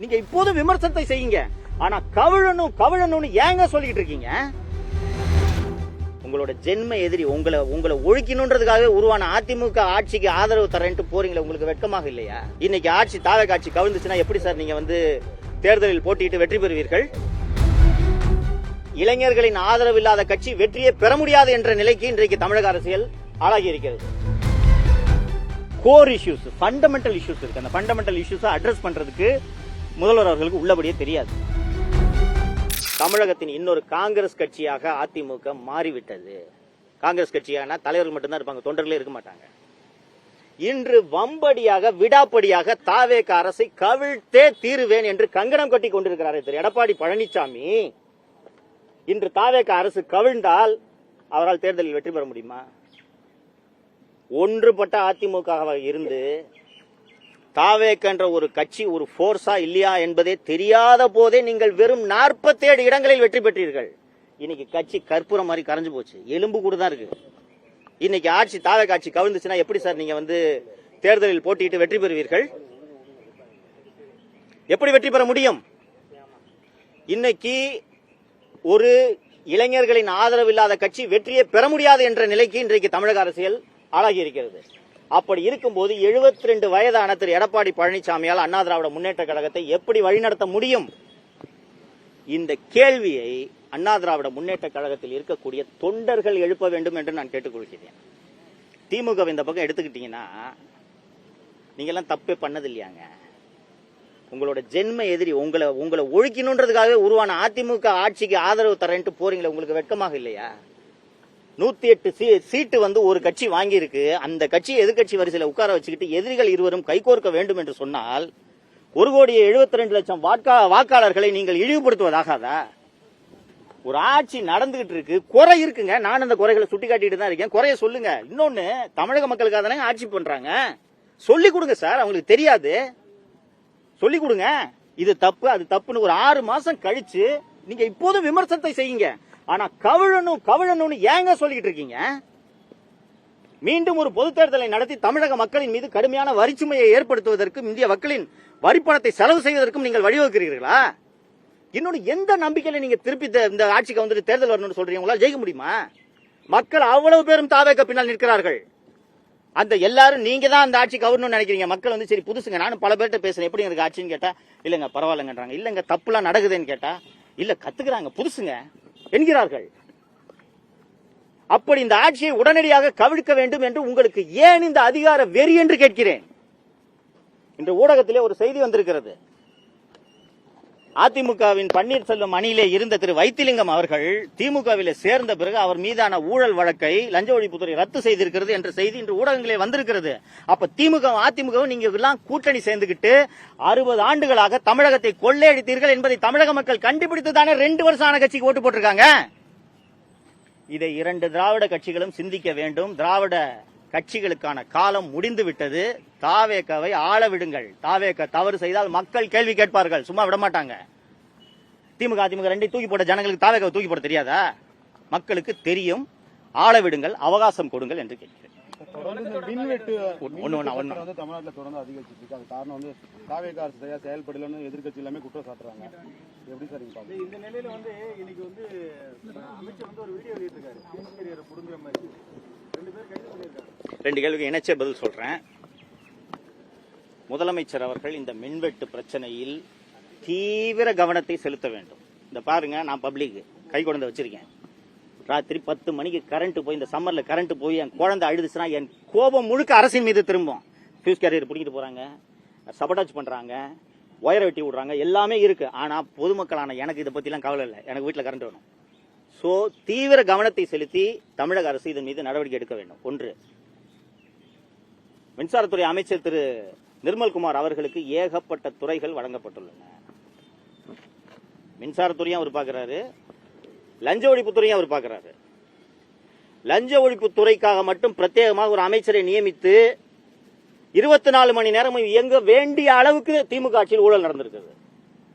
நீங்க இப்போதும் விமர்சனத்தை செய்யுங்க. ஆனா கவிழணும் ஏங்க சொல்லிட்டு இருக்கீங்க? உங்களோட ஜென்ம எதிரி உங்களை ஒழிக்கணுன்றதுக்காகவே உருவான அதிமுக ஆட்சிக்கு ஆதரவு தரேன்ட்டு போறீங்களா? உங்களுக்கு வெட்கமாக இல்லையா? இன்னைக்கு ஆட்சி தாவேக ஆட்சி கவிழ்ந்துச்சுன்னா எப்படி சார் நீங்க தேர்தலில் போட்டியிட்டு வெற்றி பெறுவீர்கள்? இளைஞர்களின் ஆதரவு இல்லாத கட்சி வெற்றியை பெற முடியாது என்ற நிலைக்கு இன்றைக்கு தமிழக அரசியல் ஆளாகி இருக்கிறது. கோர் இஷ்யூஸ், ஃபண்டமெண்டல் இஷ்யூஸ் இருக்கு. அந்த ஃபண்டமெண்டல் இஷ்யூஸ் அட்ரஸ் பண்றதுக்கு முதல்வர் அவர்களுக்கு உள்ளபடியே தெரியாது. தமிழகத்தின் இன்னொரு காங்கிரஸ் கட்சியாக அதிமுக மாறிவிட்டது. காங்கிரஸ் கட்சியான தலைவர்கள் மட்டும்தான் இருப்பாங்க, தொண்டர்களே இருக்க மாட்டாங்க. இன்று வம்படியாக விடாப்படியாக தாவேக அரசை கவிழ்த்தே தீருவேன் என்று கங்கணம் கட்டி கொண்டிருக்கிறார் திரு எடப்பாடி பழனிசாமி. இன்று தாவேக அரசு கவிழ்ந்தால் அவரால் தேர்தலில் வெற்றி பெற முடியுமா? ஒன்றுபட்ட அதிமுக இருந்து தாவேக என்ற ஒரு கட்சி ஒரு போர்ஸா இல்லையா என்பதே தெரியாத போதே நீங்கள் வெறும் 47 இடங்களில் வெற்றி பெற்றீர்கள். இன்னைக்கு கட்சி கற்பூரம் மாதிரி கரைஞ்சு போச்சு, எலும்பு கூட தான் இருக்கு. இன்னைக்கு ஆட்சி தாவேக ஆட்சி கவிழ்ந்துச்சுன்னா எப்படி சார் நீங்க தேர்தலில் போட்டியிட்டு வெற்றி பெறுவீர்கள்? எப்படி வெற்றி பெற முடியும்? இன்னைக்கு ஒரு இளைஞர்களின் ஆதரவு இல்லாத கட்சி வெற்றியை பெற முடியாது என்ற நிலைக்கு இன்றைக்கு தமிழக அரசியல் ஆளாகி இருக்கிறது. அப்படி இருக்கும்போது 72 வயதான திரு எடப்பாடி பழனிசாமியால் அண்ணா திராவிட முன்னேற்ற கழகத்தை எப்படி வழிநடத்த முடியும்? இந்த கேள்வியை அண்ணா திராவிட முன்னேற்ற கழகத்தில் இருக்கக்கூடிய தொண்டர்கள் எழுப்ப வேண்டும் என்று நான் கேட்டுக்கொள்கிறேன். திமுக இந்த பக்கம் எடுத்துக்கிட்டீங்கன்னா நீங்க எல்லாம் தப்பே பண்ணது இல்லையாங்க. உங்களோட ஜென்ம எதிரி உங்களை ஒழிக்கணுன்றதுக்காகவே உருவான அதிமுக ஆட்சிக்கு ஆதரவு தரேன்ட்டு போறீங்களா? உங்களுக்கு வெட்கமாக இல்லையா? 108 சீட்டு ஒரு கட்சி வாங்கி இருக்கு. அந்த கட்சி எதிர்கட்சி வரிசையில உட்கார வச்சுக்கிட்டு எதிரிகள் இருவரும் கைகோர்க்க வேண்டும் என்று சொன்னால் 1,72,00,000 வாக்காளர்களை நீங்கள் இழிவுபடுத்துவதாகாதா? ஒரு ஆட்சி நடந்துகிட்டு இருக்கு, குறை இருக்குங்க. நான் அந்த குறைகளை சுட்டி காட்டிட்டு தான் இருக்கேன். குறைய சொல்லுங்க. இன்னொன்னு, தமிழக மக்களுக்காக தானே ஆட்சி பண்றாங்க. சொல்லி கொடுங்க சார், அவங்களுக்கு தெரியாது. சொல்லி கொடுங்க. இது தப்பு அது தப்புன்னு ஒரு 6 மாசம் கழிச்சு நீங்க இப்போதும் விமர்சனத்தை செய்யுங்க. ஆனா கவிழணும் ஏங்க சொல்லிட்டு இருக்கீங்க? மீண்டும் ஒரு பொது தேர்தலை நடத்தி தமிழக மக்களின் மீது கடுமையான வரிச்சுமையை ஏற்படுத்துவதற்கும் இந்திய மக்களின் வரிப்பணத்தை செலவு செய்வதற்கும் நீங்கள் வழிவகுக்கிறீர்களா? இன்னொன்னு, எந்த நம்பிக்கையில நீங்க திருப்பி இந்த ஆட்சிக்கு தேர்தல் வரணும்னு சொல்றீங்க? உங்களால் ஜெயிக்க முடியுமா? மக்கள் அவ்வளவு பேரும் தாவேக பின்னால் நிற்கிறார்கள். அந்த எல்லாரும் நீங்க தான் அந்த ஆட்சி கவர்னு நினைக்கிறீங்க. மக்கள் சரி புதுசுங்க. நானும் பல பேர்ட்ட பேசுறேன், எப்படி எனக்கு ஆட்சின்னு கேட்டா இல்லங்க பரவாயில்லங்கன்றாங்க. இல்லங்க தப்புலாம் நடக்குதுன்னு கேட்டா இல்ல கத்துக்கிறாங்க, புதுசுங்க என்கிறார்கள். அப்படி இந்த ஆட்சியை உடனடியாக கவிழ்க்க வேண்டும் என்று உங்களுக்கு ஏன் இந்த அதிகார வெறி என்று கேட்கிறேன். இன்று ஊடகத்திலே ஒரு செய்தி வந்திருக்கிறது. அதிமுகவின் பன்னீர்செல்வம் அணியிலே இருந்த திரு வைத்திலிங்கம் அவர்கள் திமுகவிலே சேர்ந்த பிறகு அவர் மீதான ஊழல் வழக்கை லஞ்ச ஒழிப்புத்துறை ரத்து செய்திருக்கிறது என்ற செய்தி இன்று ஊடகங்களே வந்திருக்கிறது. அப்ப திமுக அதிமுகவும் நீங்க எல்லாம் கூட்டணி சேர்ந்துகிட்டு 60 ஆண்டுகளாக தமிழகத்தை கொள்ளையடித்தீர்கள் என்பதை தமிழக மக்கள் கண்டுபிடித்து தானே 2 வருஷம் ஆன கட்சிக்கு ஓட்டு போட்டிருக்காங்க. இதை 2 திராவிட கட்சிகளும் சிந்திக்க வேண்டும். திராவிட கட்சிகளுக்கான காலம் முடிந்து விட்டது. தாவேகவை ஆள விடுங்கள். தாவேக தவறு செய்தால் மக்கள் கேள்வி கேட்பார்கள், சும்மா விட மாட்டாங்க. திமுக அதிமுக 2 தூக்கி போட்ட ஜனங்களுக்கு தாவேக தூக்கி போட தெரியாதா? மக்களுக்கு தெரியும். ஆள விடுங்கள், அவகாசம் கொடுங்கள் என்று கேட்கிறேன். தமிழ்நாட்டில் தொடர்ந்து அதிகரிச்சிட்டு இருக்கு. அது காரணம் தாவேக அரசு சரியா செயல்படலன்னு எதிர்கட்சி எல்லாமே குற்றம் சாட்டுறாங்க. எப்படி சார் இந்த நிலையில இன்னைக்கு அமைச்சர் ஒரு வீடியோ வெளியிட்டிருக்காரு, புடுங்குற மாதிரி 2 பேர் கைது பண்ணியிருக்காங்க. 2 கேள்விக்கு இணைச்ச பதில் சொல்றேன். முதலமைச்சர் அவர்கள் இந்த மின்வெட்டு பிரச்சனையில் தீவிர கவனத்தை செலுத்த வேண்டும். இந்த பாருங்க, நான் பப்ளிக் கை கொண்டு வச்சிருக்கேன். ராத்திரி 10 மணிக்கு கரண்ட் போய், இந்த சம்மர்ல கரண்ட் போய் என் குழந்தை அழுதுச்சுன்னா என் கோபம் முழுக்க அரசின் மீது திரும்பும். ஃபியூஸ் கேரியர் பிடிக்கிட்டு போறாங்க, சபடாச் பண்றாங்க, ஒயரை வெட்டி விடுறாங்க, எல்லாமே இருக்கு. ஆனா பொதுமக்களான எனக்கு இதை பத்தி எல்லாம் கவலை இல்லை. எனக்கு வீட்டுல கரண்ட் வேணும். சோ தீவிர கவனத்தை செலுத்தி தமிழக அரசு இதன் மீது நடவடிக்கை எடுக்க வேண்டும். 1. மின்சாரத்துறை அமைச்சர் திரு நிர்மல்குமார் அவர்களுக்கு ஏகப்பட்ட துறைகள் வழங்கப்பட்டுள்ளன. மின்சாரத்துறையும் அவர் பார்க்கிறாரு, லஞ்ச ஒழிப்புத்துறையும் அவர் பார்க்கிறாரு. லஞ்ச ஒழிப்புத்துறைக்காக மட்டும் பிரத்யேகமாக ஒரு அமைச்சரை நியமித்து 24 மணி நேரமும் இயங்க வேண்டிய அளவுக்கு திமுக ஆட்சியில் ஊழல் நடந்திருக்கிறது.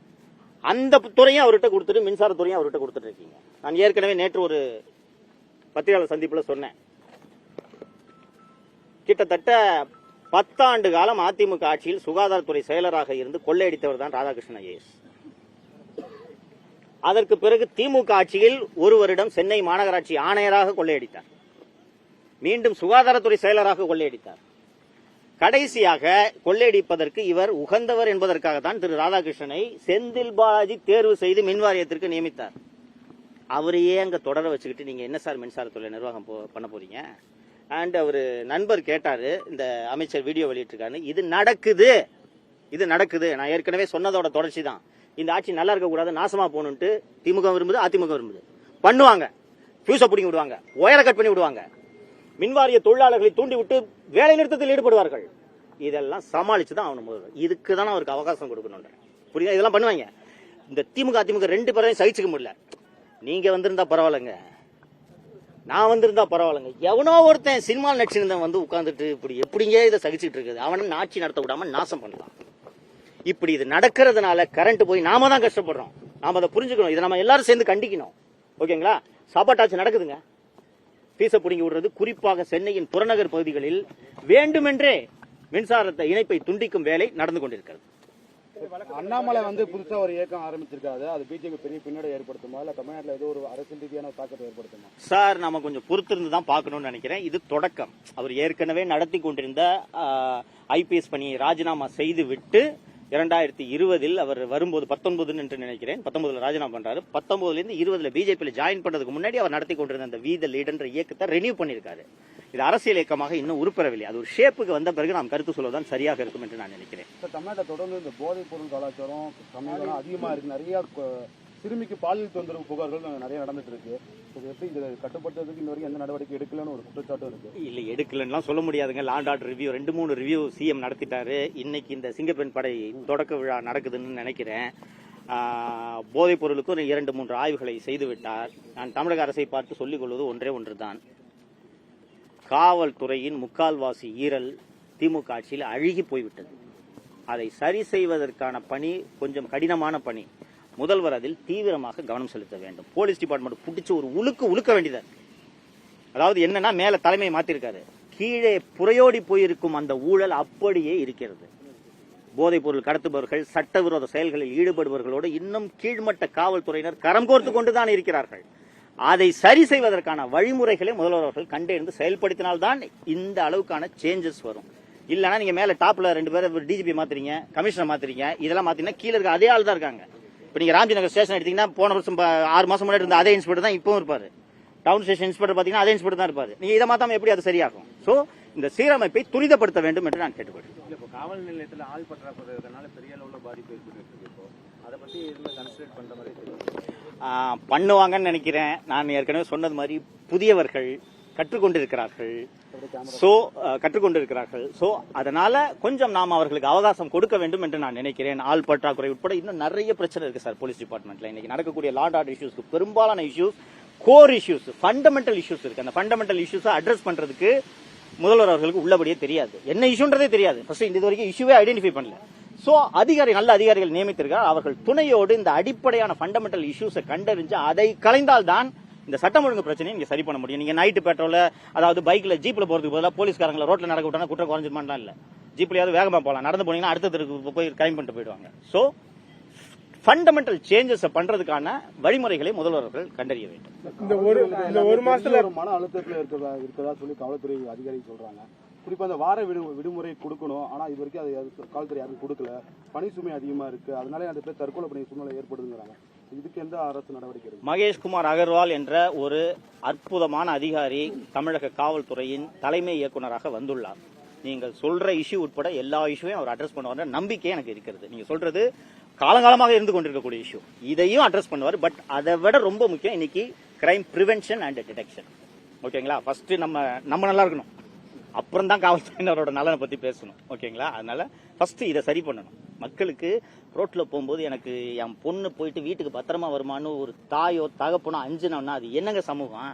அந்த துறையும் அவர்கிட்ட கொடுத்துட்டு மின்சாரத்துறையும் அவர்கிட்ட கொடுத்துட்டு இருக்கீங்க. நான் ஏற்கனவே நேற்று ஒரு பத்திரிகையாளர் சந்திப்புல சொன்னேன். கிட்டத்தட்ட 10 ஆண்டு காலம் அதிமுக ஆட்சியில் சுகாதாரத்துறை செயலராக இருந்து கொள்ளையடித்தவர் தான் ராதாகிருஷ்ணன் ஐஏஎஸ். அதற்கு பிறகு திமுக ஆட்சியில் 1 வருடம் சென்னை மாநகராட்சி ஆணையராக கொள்ளையடித்தார். மீண்டும் சுகாதாரத்துறை செயலராக கொள்ளையடித்தார். கடைசியாக கொள்ளையடிப்பதற்கு இவர் உகந்தவர் என்பதற்காகத்தான் திரு ராதாகிருஷ்ணனை செந்தில் பாலாஜி தேர்வு செய்து மின் வாரியத்திற்கு நியமித்தார். அவரையே அங்க தொடர வச்சுக்கிட்டு நீங்க என்ன சார் மின்சாரத்துறை நிர்வாகம் பண்ண போறீங்க? அண்ட் அவரு நண்பர் கேட்டாரு, இந்த அமைச்சர் வீடியோ வெளியிட்டிருக்காரு. இது நடக்குது. நான் ஏற்கனவே சொன்னதோட தொடர்ச்சி தான். இந்த ஆட்சி நல்லா இருக்க கூடாது, நாசமா போகணும்ட்டு திமுக விரும்புது, அதிமுக விரும்புது. பண்ணுவாங்க, பியூஸை பிடிங்கி விடுவாங்க, ஒயரை கட் பண்ணி விடுவாங்க, மின்வாரிய தொழிலாளர்களை தூண்டி விட்டு வேலை நிறுத்தத்தில் ஈடுபடுவார்கள். இதெல்லாம் சமாளிச்சுதான் அவனு முதல்வர். இதுக்கு தான் அவருக்கு அவகாசம் கொடுக்கணும். புரியுதா? இதெல்லாம் பண்ணுவாங்க. இந்த திமுக அதிமுக 2 பேரையும் சகிச்சுக்க முடியல. நீங்க வந்திருந்தா பரவாயில்லைங்க, நான் வந்திருந்தா பரவாயில்லைங்க. எவனோ ஒருத்தன் சினிமா நடிச்சிருந்தவன் வந்து உட்கார்ந்துட்டு இப்படி எப்படிங்க இதை சகிச்சுட்டு இருக்குது, அவனை ஆட்சி நடத்த விடாம நாசம் பண்ணலாம். இப்படி இது நடக்கிறதுனால கரண்ட் போய் நாம தான் கஷ்டப்படுறோம். நாம அதை புரிஞ்சுக்கணும். இதை நம்ம எல்லாரும் சேர்ந்து கண்டிக்கணும். ஓகேங்களா? சாப்பாட்டாச்சு நடக்குதுங்க. பீச பிடிங்கி விடுறது, குறிப்பாக சென்னையின் புறநகர் பகுதிகளில் வேண்டுமென்றே மின்சாரத்தை இணைப்பை துண்டிக்கும் வேலை நடந்து கொண்டிருக்கிறது. அண்ணாமலை வந்து புதுசா ஒரு இயக்கம் ஆரம்பிச்சிருக்காரு. அது பிஜேபி பெரிய பின்னடை ஏற்படுத்துமா, இல்ல தமிழ்நாட்டில் ஏதோ ஒரு அரசியல் ரீதியான தாக்கத்தை ஏற்படுத்துமா? சார், நம்ம கொஞ்சம் பொறுத்திருந்து தான் பார்க்கணும்னு நினைக்கிறேன். இது தொடக்கம். அவர் ஏற்கனவே நடத்தி கொண்டிருந்த ஐபிஎஸ் பணியை ராஜினாமா செய்து விட்டு 2020 அவர் வரும்போது 19 என்று நினைக்கிறேன், 19 ராஜினாமா பண்றாரு. 19 20 பிஜேபியில ஜாயின் பண்றதுக்கு முன்னாடி அவர் நடத்தி கொண்டிருந்த அந்த வீத லீடர் இயக்கத்தை ரெனியூ பண்ணிருக்காரு. இது அரசியல் இயக்கமாக இன்னும் உருப்பெறவில்லை. அது ஒரு ஷேப்புக்கு வந்த பிறகு நாம் கருத்து சொல்வதுதான் சரியாக இருக்கும் என்று நான் நினைக்கிறேன். தமிழ்நாட்டை தொடர்ந்து இந்த போதைப் பொருள் கலாச்சாரம் சமீபம் அதிகமா இருக்கு. நிறைய சிறுமிக்கு பாலியல் தொந்தரவு புகார்கள் நிறைய நடந்துட்டு இருக்கு. எப்படி இதை கட்டுப்படுத்துறதுக்கு இன்ன வரைக்கும் எந்த நடவடிக்கை எடுக்கலன்னு ஒரு குற்றச்சாட்டும் இருக்கு. இல்ல, எடுக்கலன்னு சொல்ல முடியாதுங்க. Law and order review 2-3 review CM நடத்திட்டாரு. இன்னைக்கு இந்த சிங்கப்பெண் படை தொடக்க விழா நடக்குதுன்னு நினைக்கிறேன். போதைப் பொருளுக்கு 2-3 ஆய்வுகளை செய்து விட்டார். நான் தமிழக அரசை பார்த்து சொல்லிக் கொள்வது ஒன்றுதான். காவல்துறையின் முக்கால்வாசி ஈரல் திமுக ஆட்சியில் அழுகி போய்விட்டது. அதை சரி செய்வதற்கான பணி கொஞ்சம் கடினமான பணி. முதல்வர் அதில் தீவிரமாக கவனம் செலுத்த வேண்டும். போலீஸ் டிபார்ட்மெண்ட் பிடிச்சு ஒரு உழுக்க வேண்டியது. அதாவது என்னன்னா, மேல தலைமையை மாத்திருக்காரு, கீழே புறையோடி போயிருக்கும் அந்த ஊழல் அப்படியே இருக்கிறது. போதைப் பொருள் கடத்துபவர்கள், சட்டவிரோத செயல்களில் ஈடுபடுபவர்களோடு இன்னும் கீழ்மட்ட காவல்துறையினர் கரம் கோர்த்து கொண்டுதான் இருக்கிறார்கள். அதை சரி செய்வதற்கான வழிமுறைகளை முதல்வர் அவர்கள் கண்டறிந்து செயல்படுத்தினால்தான் இந்த அளவுக்கான சேஞ்சஸ் வரும். இல்லனா நீங்க மேல டாப்ல 2 பேர் டிஜிபி மாத்துறீங்க, கமிஷனர் மாத்துறீங்க, இதெல்லாம் மாத்தீங்கன்னா கீழே இருக்க அதே ஆள் தான் இருக்காங்க. இப்ப நீங்க ராம்ஜிநகர் ஸ்டேஷன் எடுத்தீங்கன்னா போன வருஷம் 6 மாசம் முன்னாடி இருந்த அதே இன்ஸ்பெக்டர் தான் இப்பவும் இருப்பாரு. டவுன் ஸ்டேஷன் இன்ஸ்பெக்டர் பாத்தீங்கன்னா அதே இன்ஸ்பெக்டர் தான் இருப்பாரு. நீங்க இதை மாத்தாம எப்படி அது சரியாகும்? சோ இந்த சீரமைப்பை துரிதப்படுத்த வேண்டும் என்று நான் கேட்டுக்கொள்கிறேன். இப்போ காவல் நிலையத்தில் ஆள் பற்றாக்குறை இருக்கிறதுனால பெரிய அளவுல பாதிப்பு ஏற்பட்டு இப்போ அதை பத்தி எதுவுமே கன்சிடர் பண்ற மாதிரி பண்ணுவாங்கன்னு நினைக்கிறேன். நான் ஏற்கனவே சொன்னது மாதிரி புதியவர்கள் கற்றுக்கொண்டிருக்கிறார்கள். சோ அதனால கொஞ்சம் நாம் அவர்களுக்கு அவகாசம் கொடுக்க வேண்டும் என்று நான் நினைக்கிறேன். ஆள் பற்றாக்குறை உட்பட இன்னும் நிறைய பிரச்சனை இருக்கு சார் போலீஸ் டிபார்ட்மெண்ட்ல. இன்னைக்கு நடக்கக்கூடிய லாண்ட் ஆர்டர் இஷ்யூஸ்க்கு பெரும்பாலான issues core issues, fundamental issues இருக்கு. அந்த ஃபண்டமெண்டல் இஷ்யூஸை அட்ரஸ் பண்றதுக்கு முதல்வர் அவர்களுக்கு உள்ளபடியே தெரியாது, என்ன இஷ்யூன்றதே தெரியாது. ஃபர்ஸ்ட் இது வரைக்கும் இஷ்யூவே ஐடென்டிஃபை பண்ணல. சோ நல்ல அதிகாரிகள் நியமித்திருக்கிறார். அவர்கள் துணையோடு இந்த அடிப்படையான ஃபண்டமெண்டல் இஷ்யூஸை கண்டறிஞ்சு அதை கலைந்தால் தான் இந்த சட்டம் ஒழுங்கு பிரச்சனையை நீங்க சரி பண்ண முடியும். நீங்க நைட்டு பெட்ரோல, அதாவது பைக்ல ஜீப்ல போறதுக்கு பதிலாக போலீஸ்காரங்களை ரோட்ல நடக்க விட்டா குற்றம் குறைஞ்சிருமான்லாம் இல்ல. ஜீப்லயாவது வேகமா போகலாம், நடந்து போனீங்கன்னா அடுத்த தெருக்கு போய் கிரைம் பண்ணிட்டு போயிடுவாங்க. சோ ஃபண்டமெண்டல் சேஞ்சஸ் பண்றதுக்கான வழிமுறைகளை முதல்வர்கள் கண்டறிய வேண்டும். இந்த ஒரு மாசத்துல ஒரு மன அழுத்தத்துல இருக்கதா சொல்லி காவல்துறை அதிகாரி சொல்றாங்க. குறிப்பா அந்த வார விடுமுறை கொடுக்கணும், ஆனா இது வரைக்கும் அது காவல்துறை யாரும் கொடுக்கல. பணி சுமை அதிகமா இருக்கு, அதனால அந்த பேர் தற்கொலை பண்ணி சூழ்நிலை ஏற்படுதுங்கிறாங்க. இதுக்கு எந்த அரசு நடவடிக்கை இருக்கு? மகேஷ்குமார் அகர்வால் என்ற ஒரு அற்புதமான அதிகாரி தமிழக காவல்துறையின் தலைமை இயக்குநராக வந்துள்ளார். நீங்கள் சொல்ற இஷ்யூ உட்பட எல்லா இஷ்யூவையும் அவர் அட்ரஸ் பண்ணுவார் நம்பிக்கை எனக்கு இருக்கிறது. நீங்க சொல்றது காலங்காலமாக இருந்து கொண்டிருக்கக்கூடிய இஷ்யூ, இதையும் அட்ரஸ் பண்ணுவார். பட் அதை விட ரொம்ப முக்கியம் இன்னைக்கு கிரைம் பிரிவென்ஷன் அண்ட் டிடெக்ஷன். ஓகேங்களா? ஃபர்ஸ்ட் நம்ம நல்லா இருக்கணும், அப்புறம் தான் காவல்துறையினரோட நலனை பத்தி பேசணும். ஓகேங்களா? அதனால ஃபர்ஸ்ட் இதை சரி பண்ணணும். மக்களுக்கு ரோட்ல போகும்போது எனக்கு என் பொண்ணு போயிட்டு வீட்டுக்கு பத்திரமா வருமானு ஒரு தாயோ தகப்பனோ அஞ்சுனோம்னா அது என்னங்க சமூகம்?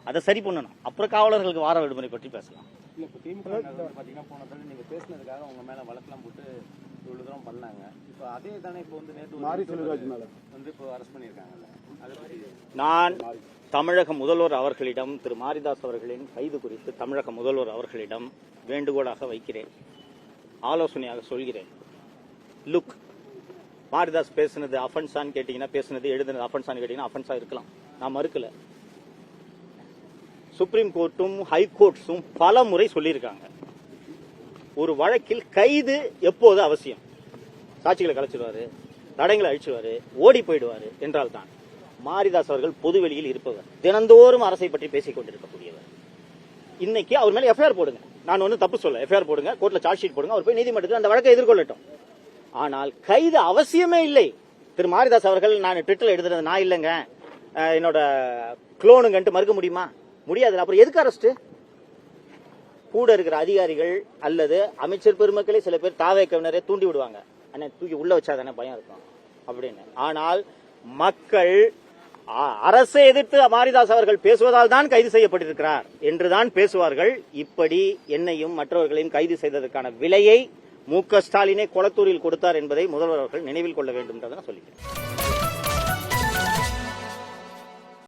அதை சரி பண்ணணும். அப்புறம் காவலர்களுக்கு வார விடுமுறை பற்றி பேசலாம். இல்ல, இப்ப திமுக பாத்தீங்கன்னா போன தடவை நீங்க பேசினதுக்காக உங்க மேல வழக்கெல்லாம் போட்டு இவ்வளவு தூரம் பண்ணாங்க. இப்போ அதே தானே இப்போ வந்து நேற்று மாரி செல்வராஜ் மேல வந்து இப்போ அரெஸ்ட் பண்ணியிருக்காங்கல்ல, அதை பத்தி நான் தமிழக முதல்வர் அவர்களிடம் திரு மாரிதாஸ் அவர்களின் கைது குறித்து தமிழக முதல்வர் அவர்களிடம் வேண்டுகோளாக வைக்கிறேன், ஆலோசனையாக சொல்கிறேன். லுக், மாரிதாஸ் பேசுனது அஃபென்ஸான்னு கேட்டீங்கன்னா, பேசுனது எழுதுனது அஃபென்ஸான்னு கேட்டீங்கன்னா அஃபென்ஸா இருக்கலாம், நான் மறுக்கல. சுப்ரீம் கோர்ட்டும் ஹைகோர்ட்ஸும் பல முறை சொல்லியிருக்காங்க, ஒரு வழக்கில் கைது எப்போது அவசியம், சாட்சிகளை கலைச்சிடுவாரு, தடங்களை அழிச்சுவாரு, ஓடி போயிடுவாரு என்றால் தான். மாரிதாஸ் அவர்கள் பொதுவெளியில் இருப்பவர், தினந்தோறும் அரசை பற்றி பேசிக் கொண்டிருக்கக்கூடியவர். இன்னைக்கு அவர் மேல எஃப்ஐஆர் போடுங்க, நான் ஒன்னும் தப்பு சொல்ல, எஃப்ஐஆர் போடுங்க, கோர்ட்ல சார்ஜ் ஷீட் போடுங்க, அவர் போய் நீதிமன்றத்தில் அந்த வழக்கை எதிர்கொள்ளட்டும். ஆனால் கைது அவசியமே இல்லை. திரு மாரிதாஸ் அவர்கள் நான் ட்விட்டர்ல எழுதுறது நான் இல்லைங்க, என்னோட குளோனுங்கன்ட்டு மறுக்க முடியுமா? முடியாது. அப்புறம் எதுக்கு அரெஸ்ட்? கூட இருக்கிற அதிகாரிகள் அல்லது அமைச்சர் பெருமக்களே சில பேர் தாவேக்கவினரே தூண்டி விடுவாங்க, அண்ணா தூக்கி உள்ள வச்சாதானே பயம் இருக்கும் அப்படின்னு. ஆனால் மக்கள் அரசை எதிர்த்து மாரிதாஸ் அவர்கள் பேசுவதால் தான் கைது செய்யப்பட்டிருக்கிறார் என்றுதான் பேசுவார்கள். இப்படி என்னையும் மற்றவர்களையும் கைது செய்ததற்கான விலையை மு.க. ஸ்டாலினே கொளத்தூரில் கொடுத்தார் என்பதை முதல்வர் அவர்கள் நினைவில் கொள்ள வேண்டும் என்று சொல்லிக்கிறேன்.